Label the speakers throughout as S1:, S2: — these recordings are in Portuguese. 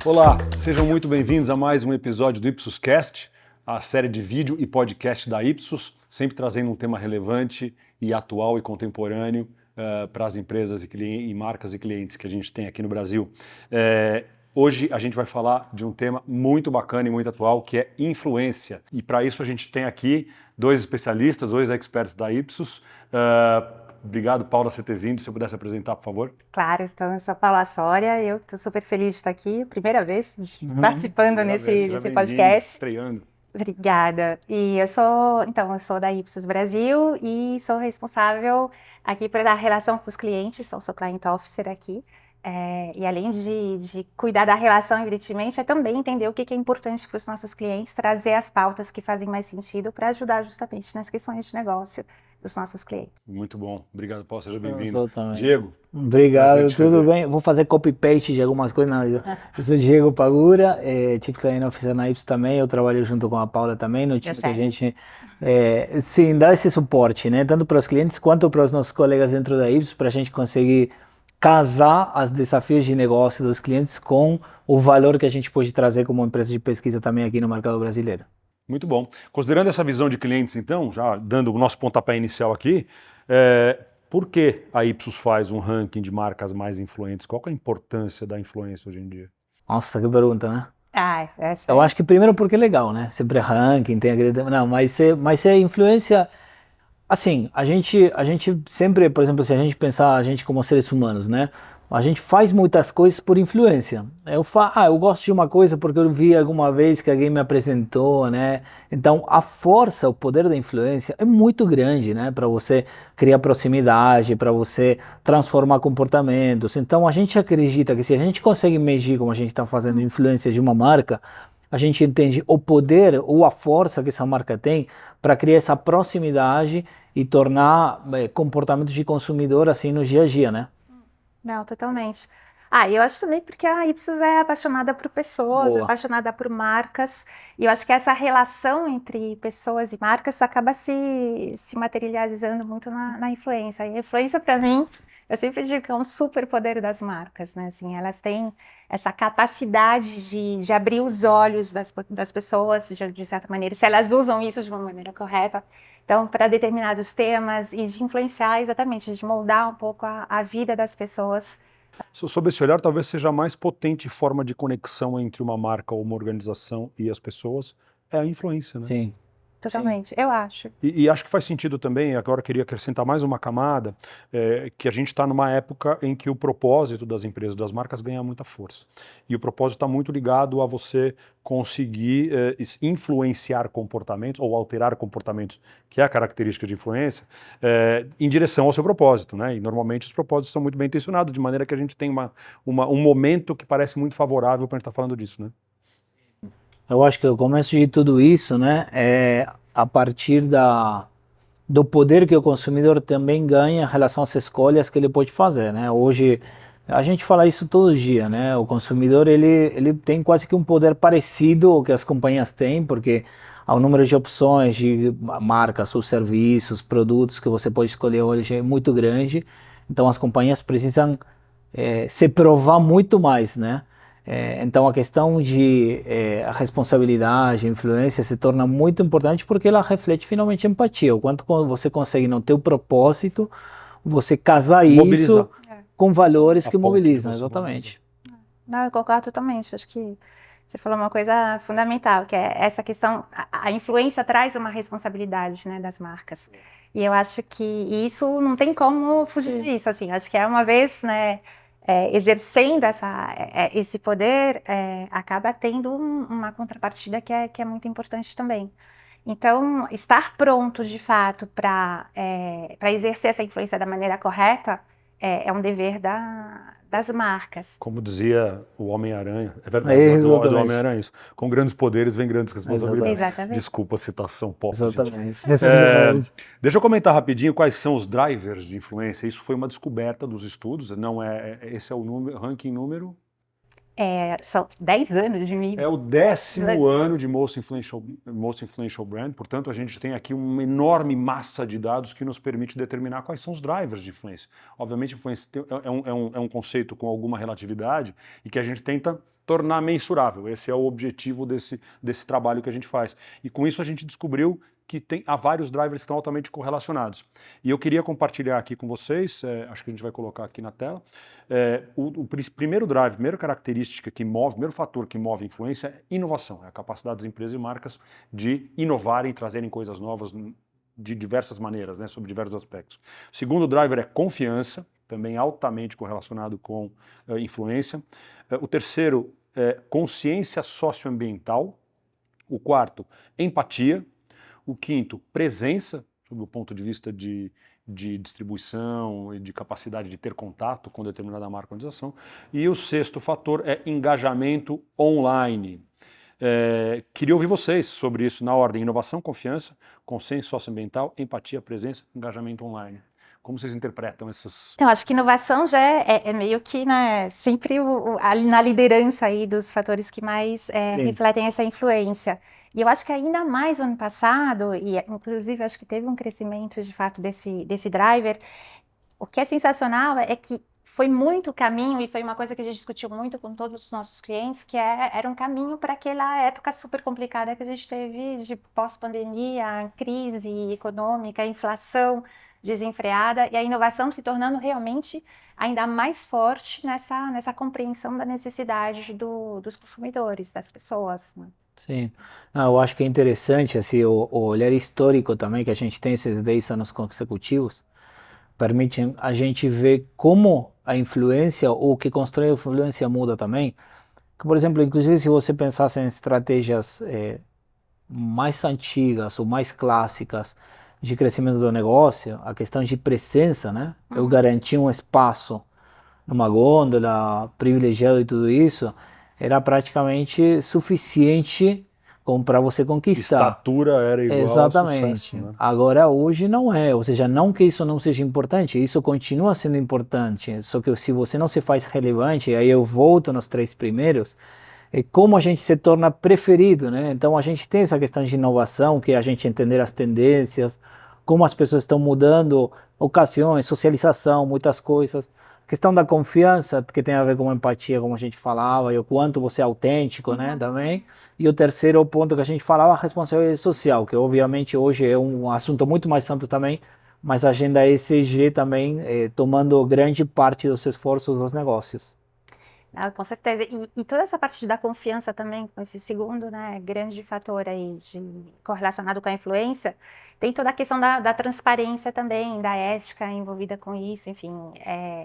S1: Olá, sejam muito bem-vindos a mais um episódio do Ipsuscast, a série de vídeo e podcast da Ipsus, sempre trazendo um tema relevante e atual e contemporâneo para as empresas e marcas e clientes que a gente tem aqui no Brasil. Hoje a gente vai falar de um tema muito bacana e muito atual, que é influência. E para isso a gente tem aqui dois especialistas, dois experts da Ipsus. Obrigado, Paula, por você ter vindo. Se você pudesse apresentar, por favor.
S2: Claro, então eu sou a Paula Soria, eu estou super feliz de estar aqui, primeira vez participando nesse podcast.
S1: Estreando.
S2: Obrigada. E eu sou da Ipsus Brasil e sou responsável aqui pela relação com os clientes, sou Client Officer aqui. E além de cuidar da relação, evidentemente, é também entender o que é importante para os nossos clientes, trazer as pautas que fazem mais sentido para ajudar justamente nas questões de negócio dos nossos clientes.
S1: Muito bom. Obrigado, Paulo. Seja bem-vindo.
S3: Eu sou também.
S1: Diego.
S3: Obrigado, tudo bem? Vou fazer copy-paste de algumas coisas. Não, eu sou Diego Pagura, Chief Client Officer na Ipsus também. Eu trabalho junto com a Paula também, no time que a gente sim, dá esse suporte, né? Tanto para os clientes quanto para os nossos colegas dentro da Ipsus, para a gente conseguir casar os desafios de negócio dos clientes com o valor que a gente pode trazer como empresa de pesquisa também aqui no mercado brasileiro.
S1: Muito bom. Considerando essa visão de clientes, então, já dando o nosso pontapé inicial aqui, por que a Ipsus faz um ranking de marcas mais influentes? Qual que é a importância da influência hoje em dia?
S3: Nossa, que pergunta, né?
S2: Eu
S3: acho que primeiro porque é legal, né? Sempre ranking, tem aquele... Não, mas é influência... Assim, a gente sempre, por exemplo, se a gente pensar a gente como seres humanos, né? A gente faz muitas coisas por influência. Eu gosto de uma coisa porque eu vi alguma vez que alguém me apresentou, né? Então, a força, o poder da influência é muito grande, né? Para você criar proximidade, para você transformar comportamentos. Então, a gente acredita que se a gente consegue medir como a gente está fazendo influência de uma marca, a gente entende o poder ou a força que essa marca tem para criar essa proximidade e tornar comportamentos de consumidor assim no dia a dia, né?
S2: Não, totalmente. Eu acho também porque a Ipsus é apaixonada por pessoas, apaixonada por marcas, e eu acho que essa relação entre pessoas e marcas acaba se materializando muito na influência. E a influência, para mim, eu sempre digo que é um superpoder das marcas, né? Assim, elas têm essa capacidade de abrir os olhos das pessoas, de certa maneira, se elas usam isso de uma maneira correta. Então, para determinados temas e de influenciar exatamente, de moldar um pouco a vida das pessoas.
S1: Sob esse olhar, talvez seja a mais potente forma de conexão entre uma marca ou uma organização e as pessoas, é a influência, né?
S3: Sim.
S2: Totalmente, eu acho.
S1: E acho que faz sentido também, agora eu queria acrescentar mais uma camada, que a gente está numa época em que o propósito das empresas, das marcas, ganha muita força. E o propósito está muito ligado a você conseguir influenciar comportamentos ou alterar comportamentos, que é a característica de influência, em direção ao seu propósito, né? E normalmente os propósitos são muito bem intencionados, de maneira que a gente tem um momento que parece muito favorável para a gente estar falando disso, né?
S3: Eu acho que o começo de tudo isso, né, é a partir do poder que o consumidor também ganha em relação às escolhas que ele pode fazer, né? Hoje a gente fala isso todo dia, né? O consumidor ele tem quase que um poder parecido ao que as companhias têm, porque o número de opções de marcas, ou serviços, produtos que você pode escolher hoje é muito grande. Então as companhias precisam se provar muito mais, né? Então a questão de a responsabilidade, a influência se torna muito importante porque ela reflete finalmente empatia. O quanto você consegue no teu propósito, você casar isso com valores que mobilizam, exatamente.
S2: Não, eu concordo totalmente. Acho que você falou uma coisa fundamental, que é essa questão, a influência traz uma responsabilidade, né, das marcas. E eu acho que isso não tem como fugir disso, assim. Acho que é uma vez, né, exercendo esse poder, acaba tendo uma contrapartida que é muito importante também. Então, estar pronto, de fato, para exercer essa influência da maneira correta é um dever das marcas.
S1: Como dizia o Homem-Aranha, é verdade, do Homem-Aranha isso. Com grandes poderes vem grandes responsabilidades.
S2: Exatamente.
S1: Desculpa a citação pop.
S3: Exatamente.
S1: Deixa eu comentar rapidinho quais são os drivers de influência. Isso foi uma descoberta dos estudos, não esse é o ranking número...
S2: São 10 anos de mídia.
S1: É o 10º ano de Most Influential Brand, portanto a gente tem aqui uma enorme massa de dados que nos permite determinar quais são os drivers de influência. Obviamente, influência é um conceito com alguma relatividade e que a gente tenta tornar mensurável. Esse é o objetivo desse trabalho que a gente faz. E com isso a gente descobriu que há vários drivers que estão altamente correlacionados. E eu queria compartilhar aqui com vocês, acho que a gente vai colocar aqui na tela, o primeiro drive, primeira característica que move, primeiro fator que move influência é inovação, é a capacidade das empresas e marcas de inovarem, trazerem coisas novas de diversas maneiras, né, sobre diversos aspectos. O segundo driver é confiança, também altamente correlacionado com influência. O terceiro é consciência socioambiental. O quarto, empatia. O quinto, presença, sob o ponto de vista de distribuição e de capacidade de ter contato com determinada marca ou organização. E o sexto fator é engajamento online. Queria ouvir vocês sobre isso na ordem: inovação, confiança, consenso socioambiental, empatia, presença, engajamento online. Como vocês interpretam essas...
S2: Eu acho que inovação já é meio que, né, sempre ali na liderança aí dos fatores que mais refletem essa influência. E eu acho que ainda mais no ano passado, e inclusive acho que teve um crescimento de fato desse driver, o que é sensacional é que foi muito caminho, e foi uma coisa que a gente discutiu muito com todos os nossos clientes, que era um caminho para aquela época super complicada que a gente teve de pós-pandemia, crise econômica, inflação desenfreada, e a inovação se tornando realmente ainda mais forte nessa compreensão da necessidade dos consumidores, das pessoas, né?
S3: Sim, eu acho que é interessante assim, o olhar histórico também, que a gente tem esses 10 anos consecutivos, permite a gente ver como a influência, ou o que constrói a influência muda também. Por exemplo, inclusive se você pensasse em estratégias mais antigas ou mais clássicas de crescimento do negócio, a questão de presença, né? Eu garantir um espaço numa gôndola privilegiado e tudo isso, era praticamente suficiente como para você conquistar.
S1: Estatura era igual
S3: Exatamente.
S1: a sucesso, né?
S3: Agora, hoje não é, ou seja, não que isso não seja importante, isso continua sendo importante, só que se você não se faz relevante, aí eu volto nos 3 primeiros, é como a gente se torna preferido, né? Então a gente tem essa questão de inovação, que é a gente entender as tendências, como as pessoas estão mudando, ocasiões, socialização, muitas coisas. A questão da confiança, que tem a ver com empatia, como a gente falava, e o quanto você é autêntico, né, também. E o terceiro ponto que a gente falava, a responsabilidade social, que obviamente hoje é um assunto muito mais amplo também, mas a agenda ESG também tomando grande parte dos esforços dos negócios.
S2: Ah, com certeza. E toda essa parte da confiança também, com esse segundo, né, grande fator aí correlacionado com a influência, tem toda a questão da transparência também, da ética envolvida com isso, enfim,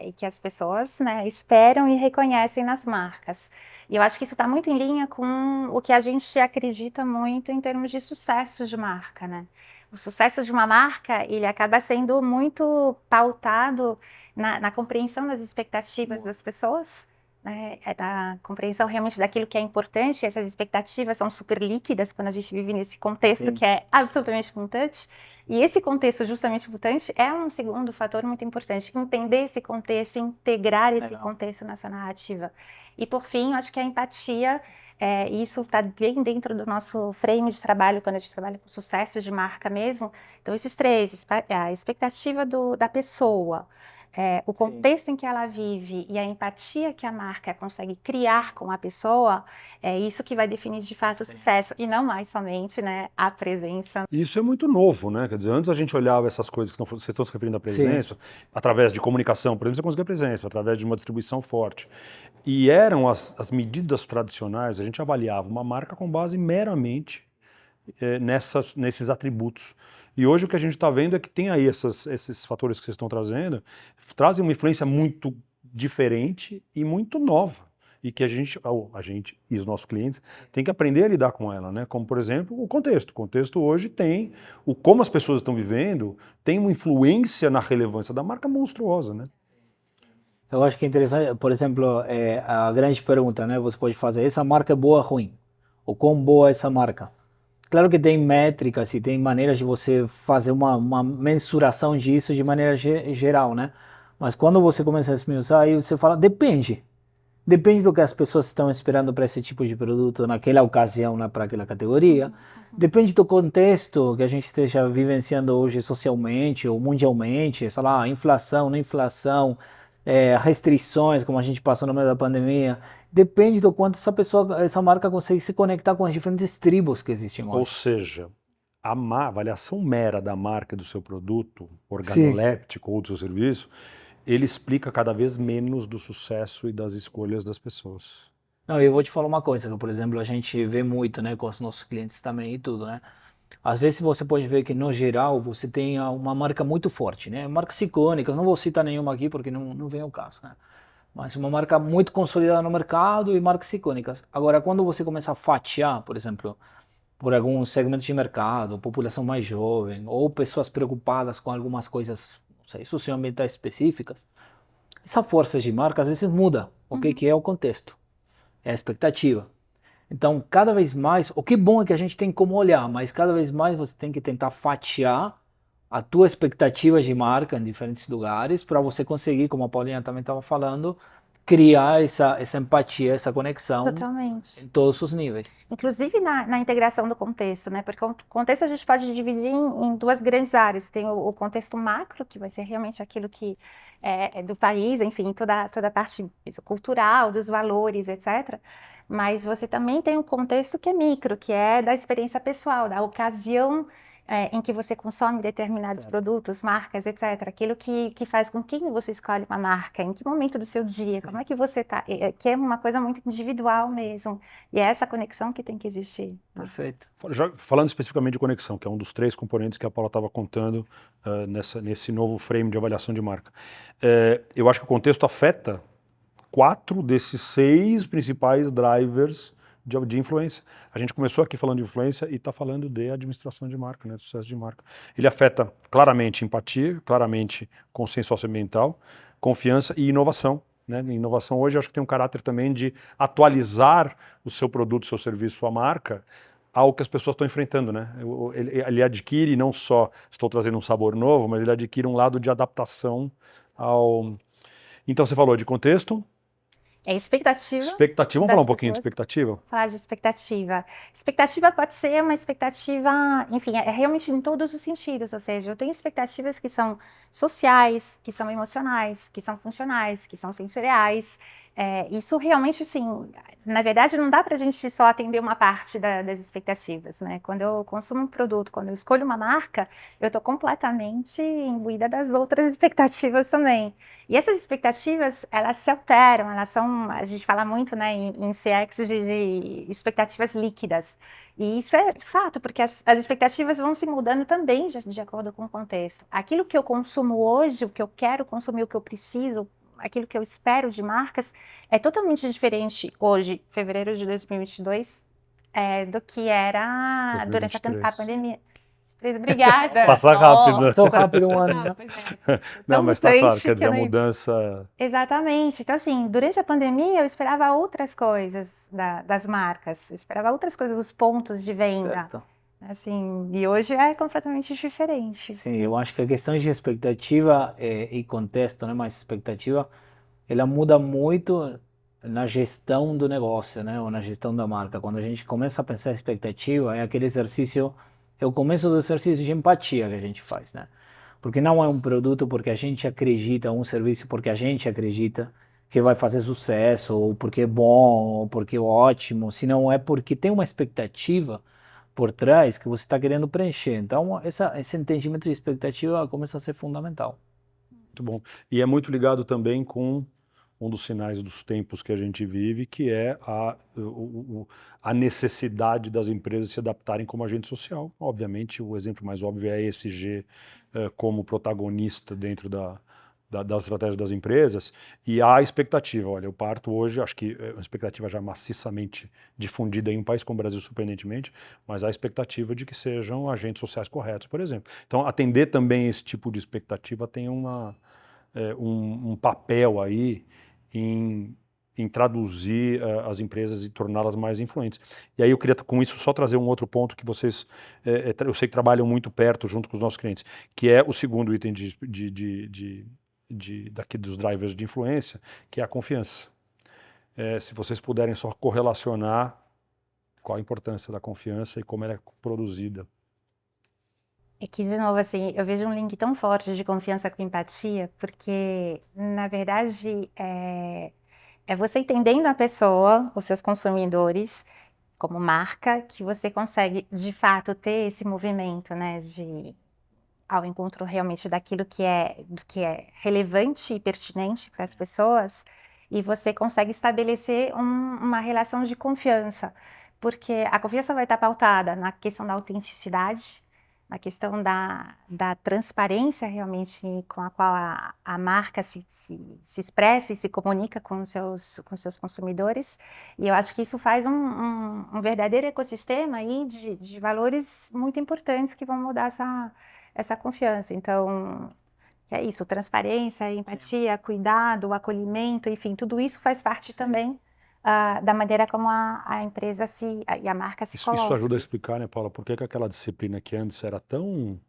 S2: e que as pessoas, né, esperam e reconhecem nas marcas. E eu acho que isso está muito em linha com o que a gente acredita muito em termos de sucesso de marca, né? O sucesso de uma marca, ele acaba sendo muito pautado na compreensão das expectativas das pessoas, né, da compreensão realmente daquilo que é importante. Essas expectativas são super líquidas quando a gente vive nesse contexto. Sim. Que é absolutamente mutante, e esse contexto justamente mutante é um segundo fator muito importante, entender esse contexto, integrar esse contexto na sua narrativa. E por fim, eu acho que a empatia, isso está bem dentro do nosso frame de trabalho, quando a gente trabalha com sucesso de marca mesmo. Então esses 3, a expectativa da pessoa, o contexto em que ela vive e a empatia que a marca consegue criar com a pessoa, é isso que vai definir de fato o sucesso, e não mais somente, né, a presença.
S1: Isso é muito novo, né? Quer dizer, antes a gente olhava essas coisas que vocês estão se referindo à presença, através de comunicação, por exemplo, você conseguia presença, através de uma distribuição forte. E eram as medidas tradicionais, a gente avaliava uma marca com base meramente nesses atributos. E hoje o que a gente está vendo é que tem aí esses fatores que vocês estão trazendo, trazem uma influência muito diferente e muito nova. E que a gente e os nossos clientes têm que aprender a lidar com ela, né? Como, por exemplo, o contexto. O contexto hoje tem como as pessoas estão vivendo, tem uma influência na relevância da marca monstruosa, né?
S3: Eu acho que é interessante, por exemplo, a grande pergunta, né? Você pode fazer, essa marca é boa ou ruim? Ou quão boa é essa marca? Claro que tem métricas e tem maneiras de você fazer uma mensuração disso de maneira geral, né? Mas quando você começa a esmiuçar, aí você fala, depende. Depende do que as pessoas estão esperando para esse tipo de produto naquela ocasião, para aquela categoria. Depende do contexto que a gente esteja vivenciando hoje socialmente ou mundialmente, sei lá, inflação, não inflação, restrições, como a gente passou no meio da pandemia. Depende do quanto essa marca consegue se conectar com as diferentes tribos que existem hoje.
S1: Ou seja, a avaliação mera da marca do seu produto,
S3: Sim.
S1: organoléptico ou do seu serviço, ele explica cada vez menos do sucesso e das escolhas das pessoas.
S3: Não, eu vou te falar uma coisa, que, por exemplo, a gente vê muito, né, com os nossos clientes também e tudo, né? Às vezes você pode ver que, no geral, você tem uma marca muito forte, né? Marcas icônicas, não vou citar nenhuma aqui porque não vem ao caso, né? Mas uma marca muito consolidada no mercado e marcas icônicas. Agora, quando você começa a fatiar, por exemplo, por alguns segmentos de mercado, população mais jovem, ou pessoas preocupadas com algumas coisas, não sei, socioambientais específicas, essa força de marca às vezes muda. O que é o contexto? É a expectativa. Então, cada vez mais, o que bom é que a gente tem como olhar, mas cada vez mais você tem que tentar fatiar a tua expectativa de marca em diferentes lugares para você conseguir, como a Paulinha também estava falando, criar essa empatia, essa conexão
S2: Totalmente.
S3: em todos os níveis.
S2: Inclusive na integração do contexto, né? Porque o contexto a gente pode dividir em duas grandes áreas. Tem o contexto macro, que vai ser realmente aquilo que é do país, enfim, toda a parte cultural, dos valores, etc. Mas você também tem um contexto que é micro, que é da experiência pessoal, da ocasião em que você consome determinados produtos, marcas, etc. Aquilo que faz com quem você escolhe uma marca, em que momento do seu dia, como é que você está, que é uma coisa muito individual mesmo. E é essa conexão que tem que existir.
S3: Perfeito.
S1: Já falando especificamente de conexão, que é um dos 3 componentes que a Paula estava contando nesse novo frame de avaliação de marca. Eu acho que o contexto afeta 4 desses 6 principais drivers de influência. A gente começou aqui falando de influência e está falando de administração de marca, né, de sucesso de marca. Ele afeta claramente empatia, claramente consenso socioambiental, confiança e inovação. Né? Inovação hoje eu acho que tem um caráter também de atualizar o seu produto, o seu serviço, sua marca, ao que as pessoas estão enfrentando. Né? Ele adquire não só, estou trazendo um sabor novo, mas ele adquire um lado de adaptação ao... Então você falou de contexto.
S2: É expectativa.
S1: Expectativa, vamos falar um pouquinho de expectativa?
S2: Falar de expectativa. Expectativa pode ser uma expectativa, enfim, é realmente em todos os sentidos, ou seja, eu tenho expectativas que são sociais, que são emocionais, que são funcionais, que são sensoriais. Isso realmente, assim, na verdade não dá pra gente só atender uma parte das expectativas, né? Quando eu consumo um produto, quando eu escolho uma marca, eu estou completamente imbuída das outras expectativas também. E essas expectativas, elas se alteram, elas são, a gente fala muito, né, em CX de expectativas líquidas. E isso é fato, porque as expectativas vão se mudando também de acordo com o contexto. Aquilo que eu consumo hoje, o que eu quero consumir, o que eu preciso, aquilo que eu espero de marcas, é totalmente diferente hoje, fevereiro de 2022, do que era
S1: 2023.
S2: Durante a pandemia. Obrigada.
S1: Passar rápido.
S3: Tão rápido um ano, né?
S1: Não, mas tá claro, quer dizer, a mudança...
S2: Exatamente. Então, assim, durante a pandemia eu esperava outras coisas das marcas, eu esperava outras coisas, os pontos de venda.
S3: Certo.
S2: Assim, e hoje é completamente diferente.
S3: Sim, eu acho que a questão de expectativa e contexto, né, mais expectativa, ela muda muito na gestão do negócio, né, ou na gestão da marca. Quando a gente começa a pensar em expectativa, é aquele exercício, é o começo do exercício de empatia que a gente faz, né? Porque não é um produto porque a gente acredita, um serviço porque a gente acredita que vai fazer sucesso, ou porque é bom, ou porque é ótimo, senão é porque tem uma expectativa por trás que você está querendo preencher. Então, esse entendimento de expectativa começa a ser fundamental.
S1: Muito bom. E é muito ligado também com um dos sinais dos tempos que a gente vive, que é a necessidade das empresas se adaptarem como agente social. Obviamente, o exemplo mais óbvio é a ESG como protagonista dentro das estratégias das empresas, e há a expectativa. Olha, eu parto hoje, acho que é uma expectativa já maciçamente difundida em um país como o Brasil, surpreendentemente, mas há a expectativa de que sejam agentes sociais corretos, por exemplo. Então, atender também esse tipo de expectativa tem um papel aí em traduzir as empresas e torná-las mais influentes. E aí eu queria, com isso, só trazer um outro ponto que vocês, eu sei que trabalham muito perto, junto com os nossos clientes, que é o segundo item daqui dos drivers de influência, que é a confiança. se vocês puderem só correlacionar qual a importância da confiança e como ela é produzida.
S2: É que, de novo, assim, eu vejo um link tão forte de confiança com empatia, porque, na verdade, é você entendendo a pessoa, os seus consumidores, como marca, que você consegue, de fato, ter esse movimento, né, ao encontro realmente do que é relevante e pertinente para as pessoas, e você consegue estabelecer uma relação de confiança, porque a confiança vai estar pautada na questão da autenticidade, na questão da transparência realmente com a qual a marca se expressa e se comunica com os seus consumidores, e eu acho que isso faz um verdadeiro ecossistema aí de valores muito importantes que vão mudar essa confiança. Então, é isso, transparência, empatia, cuidado, acolhimento, enfim, tudo isso faz parte também da maneira como a empresa e a marca se
S1: Isso
S2: coloca.
S1: ajuda a explicar, né, Paula, por que aquela disciplina que antes era tão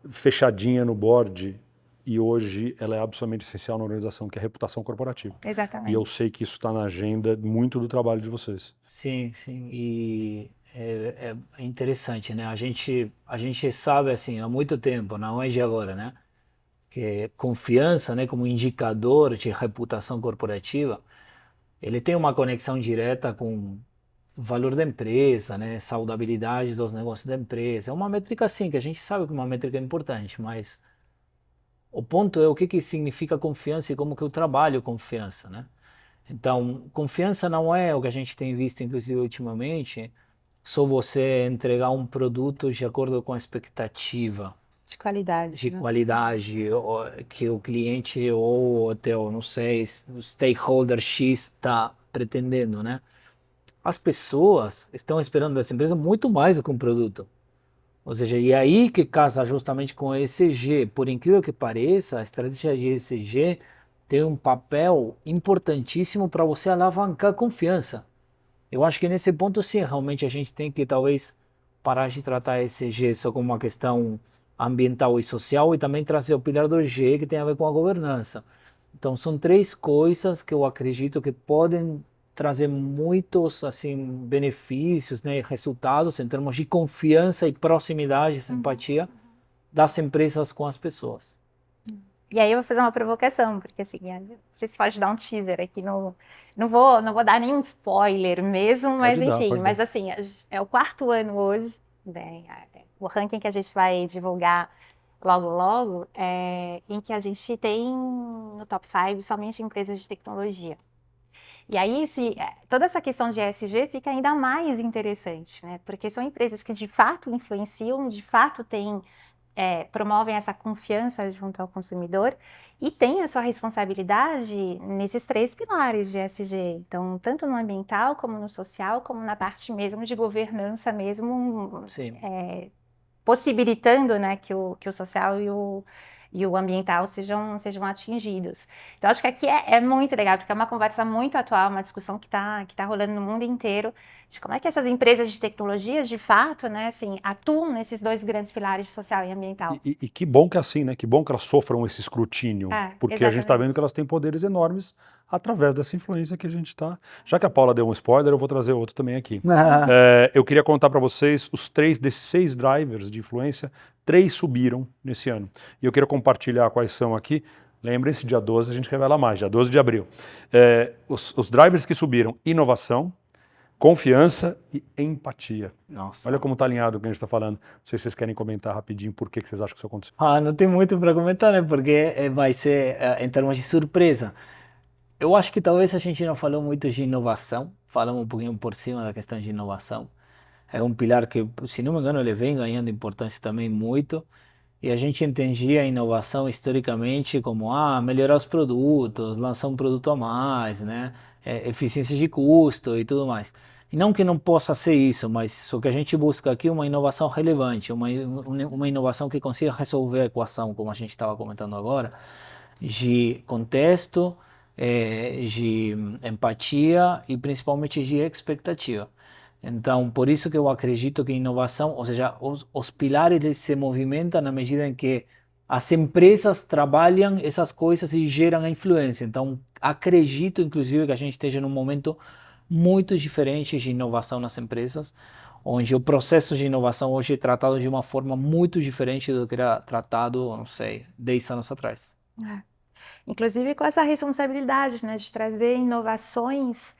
S1: fechadinha no board e hoje ela é absolutamente essencial na organização, que é a reputação corporativa.
S2: Exatamente.
S1: E eu sei que isso está na agenda muito do trabalho de vocês.
S3: Sim, sim, e é interessante, né? A gente sabe, assim, há muito tempo, não é de agora, né? Que confiança, né, como indicador de reputação corporativa, ele tem uma conexão direta com o valor da empresa, né, saudabilidade dos negócios da empresa. É uma métrica, sim, que a gente sabe que é uma métrica importante, mas o ponto é o que significa confiança e como que eu trabalho confiança, né? Então, confiança não é o que a gente tem visto, inclusive ultimamente, só você entregar um produto de acordo com a expectativa
S2: De qualidade.
S3: de
S2: né?
S3: qualidade que o cliente ou o teu, não sei, o stakeholder X está pretendendo, né? As pessoas estão esperando dessa empresa muito mais do que um produto. Ou seja, e aí que casa justamente com o ESG. Por incrível que pareça, a estratégia de ESG tem um papel importantíssimo para você alavancar a confiança. Eu acho que nesse ponto, sim, realmente a gente tem que talvez parar de tratar ESG só como uma questão ambiental e social e também trazer o pilar do G que tem a ver com a governança. Então, são três coisas que eu acredito que podem trazer muitos assim benefícios, né, resultados em termos de confiança e proximidade, simpatia das empresas com as pessoas.
S2: E aí eu vou fazer uma provocação, porque assim, não sei se pode dar um teaser aqui, não vou dar nenhum spoiler mesmo, mas enfim, mas assim, é o 4º ano hoje, né, o ranking que a gente vai divulgar logo, em que a gente tem no top 5 somente empresas de tecnologia. E aí, toda essa questão de ESG fica ainda mais interessante, né? Porque são empresas que de fato influenciam, de fato promovem essa confiança junto ao consumidor e têm a sua responsabilidade nesses 3 pilares de ESG. Então, tanto no ambiental, como no social, como na parte mesmo de governança mesmo, possibilitando, né, que o social e o ambiental sejam atingidos. Então, acho que aqui é muito legal, porque é uma conversa muito atual, uma discussão que tá rolando no mundo inteiro, de como é que essas empresas de tecnologia, de fato, né, assim, atuam nesses 2 grandes pilares, social e ambiental.
S1: E que bom que é assim, né? Que bom que elas sofram esse escrutínio, porque
S2: exatamente.
S1: a gente está vendo que elas têm poderes enormes através dessa influência que a gente está... Já que a Paula deu um spoiler, eu vou trazer outro também aqui. Eu queria contar para vocês os 3 desses 6 drivers de influência, 3 subiram nesse ano. E eu queria compartilhar quais são aqui. Lembrem-se, dia 12 a gente revela mais, dia 12 de abril. Os drivers que subiram: inovação, confiança e empatia.
S3: Nossa.
S1: Olha como está alinhado o que a gente está falando. Não sei se vocês querem comentar rapidinho por que vocês acham que isso aconteceu.
S3: Não tem muito para comentar, né? Porque vai ser em termos de surpresa. Eu acho que talvez a gente não falou muito de inovação, falamos um pouquinho por cima da questão de inovação. É um pilar que, se não me engano, ele vem ganhando importância também muito. E a gente entendia a inovação historicamente como melhorar os produtos, lançar um produto a mais, né? Eficiência de custo e tudo mais. E não que não possa ser isso, mas o que a gente busca aqui é uma inovação relevante, uma inovação que consiga resolver a equação, como a gente estava comentando agora, de contexto, de empatia e principalmente de expectativa. Então, por isso que eu acredito que inovação, ou seja, os pilares se movimentam na medida em que as empresas trabalham essas coisas e geram a influência. Então, acredito, inclusive, que a gente esteja num momento muito diferente de inovação nas empresas, onde o processo de inovação hoje é tratado de uma forma muito diferente do que era tratado, não sei, 10 anos atrás.
S2: Inclusive com essa responsabilidade, né, de trazer inovações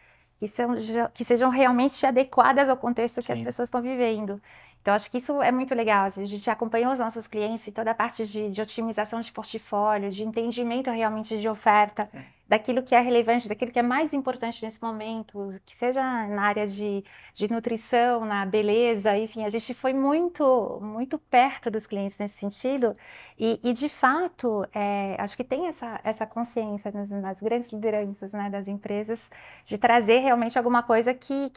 S2: que sejam realmente adequadas ao contexto que as
S3: Sim.
S2: pessoas estão vivendo. Então, acho que isso é muito legal. A gente acompanhou os nossos clientes em toda a parte de otimização de portfólio, de entendimento realmente de oferta, daquilo que é relevante, daquilo que é mais importante nesse momento, que seja na área de nutrição, na beleza, enfim, a gente foi muito, muito perto dos clientes nesse sentido. E de fato, acho que tem essa consciência nas grandes lideranças, né, das empresas de trazer realmente alguma coisa que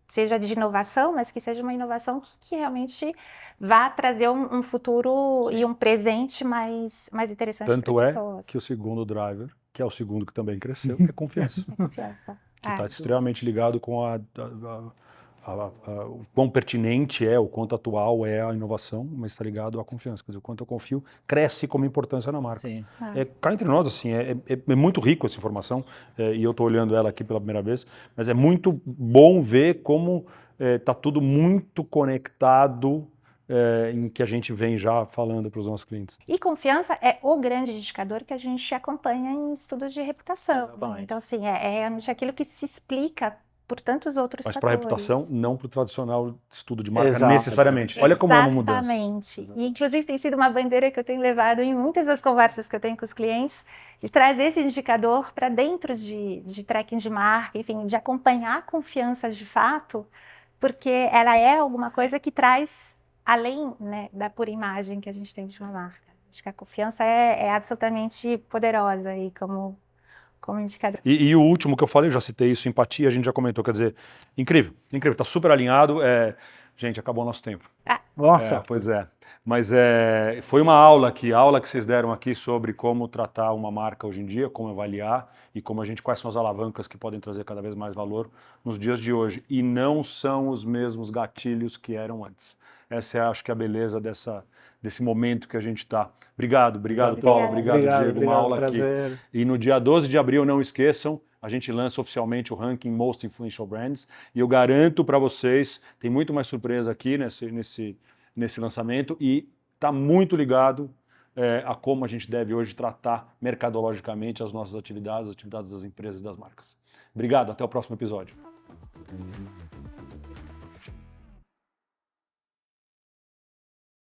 S2: seja de inovação, mas que seja uma inovação que realmente vá trazer um futuro e um presente mais interessante para
S1: Tanto
S2: as
S1: é
S2: pessoas.
S1: que o segundo driver, que é o segundo que também cresceu, é confiança.
S2: Confiança.
S1: Que está extremamente ligado com o quão pertinente é, o quanto atual é a inovação, mas está ligado à confiança. Quer dizer, o quanto eu confio cresce como importância na marca.
S3: Sim.
S1: Cá entre nós, assim, é muito rico essa informação, e eu estou olhando ela aqui pela primeira vez, mas é muito bom ver como está tudo muito conectado em que a gente vem já falando para os nossos clientes.
S2: E confiança é o grande indicador que a gente acompanha em estudos de reputação.
S3: Exatamente.
S2: Então, assim, é realmente aquilo que se explica por tantos outros
S1: Mas para a
S2: fatores.
S1: reputação, não para o tradicional estudo de marca
S3: Exato.
S1: necessariamente. Olha como é uma mudança.
S2: Exatamente. E, inclusive, tem sido uma bandeira que eu tenho levado em muitas das conversas que eu tenho com os clientes, de trazer esse indicador para dentro de tracking de marca, enfim, de acompanhar a confiança de fato, porque ela é alguma coisa que traz além, né, da pura imagem que a gente tem de uma marca. Acho que a confiança é absolutamente poderosa aí como indicador.
S1: E o último que eu falei, eu já citei isso, empatia, a gente já comentou, quer dizer, incrível, incrível, tá super alinhado. Gente, acabou o nosso tempo.
S3: Nossa,
S1: Pois é. Mas foi uma aula que vocês deram aqui sobre como tratar uma marca hoje em dia, como avaliar e quais são as alavancas que podem trazer cada vez mais valor nos dias de hoje. E não são os mesmos gatilhos que eram antes. Essa é, acho que, a beleza desse momento que a gente está. Obrigado, Paulo, obrigado, Diego, uma aula
S3: prazer.
S1: aqui. E no dia 12 de abril, não esqueçam, a gente lança oficialmente o ranking Most Influential Brands e eu garanto para vocês, tem muito mais surpresa aqui nesse lançamento e está muito ligado a como a gente deve hoje tratar mercadologicamente as nossas atividades, as atividades das empresas e das marcas. Obrigado, até o próximo episódio.